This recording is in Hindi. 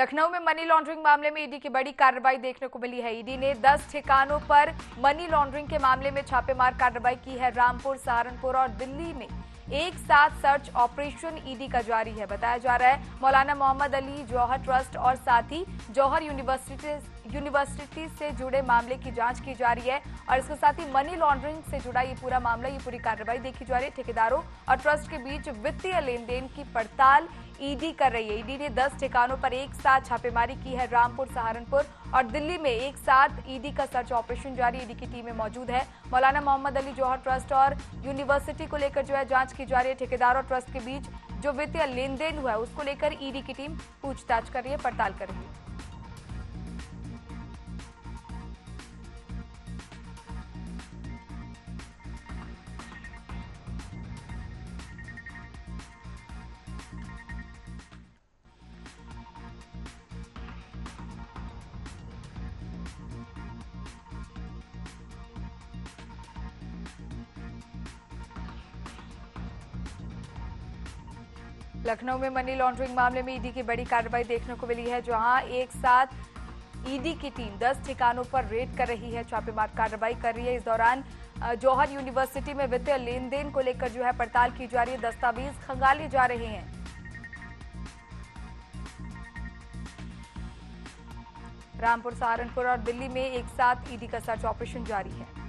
लखनऊ में मनी लॉन्ड्रिंग मामले में ईडी की बड़ी कार्रवाई देखने को मिली है। ईडी ने 10 ठिकानों पर मनी लॉन्ड्रिंग के मामले में छापेमार कार्रवाई की है। रामपुर, सहारनपुर और दिल्ली में एक साथ सर्च ऑपरेशन ईडी का जारी है। बताया जा रहा है मौलाना मोहम्मद अली जौहर ट्रस्ट और साथ ही जौहर यूनिवर्सिटी से जुड़े मामले की जांच की जा रही है और इसके साथ ही मनी लॉन्ड्रिंग से जुड़ा ये पूरा मामला, ये पूरी कार्रवाई देखी जा रही है। ठेकेदारों और ट्रस्ट के बीच वित्तीय लेन देन की पड़ताल ईडी कर रही है। ईडी ने 10 ठिकानों पर एक साथ छापेमारी की है। रामपुर, सहारनपुर और दिल्ली में एक साथ ईडी का सर्च ऑपरेशन जारी। ईडी की टीमें मौजूद है। मौलाना मोहम्मद अली जौहर ट्रस्ट और यूनिवर्सिटी को लेकर जो है जांच की जा रही है। ठेकेदार और ट्रस्ट के बीच जो वित्तीय लेन देन हुआ है उसको लेकर ईडी की टीम पूछताछ कर रही है, पड़ताल कर रही है। लखनऊ में मनी लॉन्ड्रिंग मामले में ईडी की बड़ी कार्रवाई देखने को मिली है, जहां एक साथ ईडी की टीम 10 ठिकानों पर रेड कर रही है, छापेमार कार्रवाई कर रही है। इस दौरान जौहर यूनिवर्सिटी में वित्तीय लेन देन को लेकर जो है पड़ताल की जा रही है, दस्तावेज खंगाले जा रहे हैं। रामपुर, सहारनपुर और दिल्ली में एक साथ ईडी का सर्च ऑपरेशन जारी है।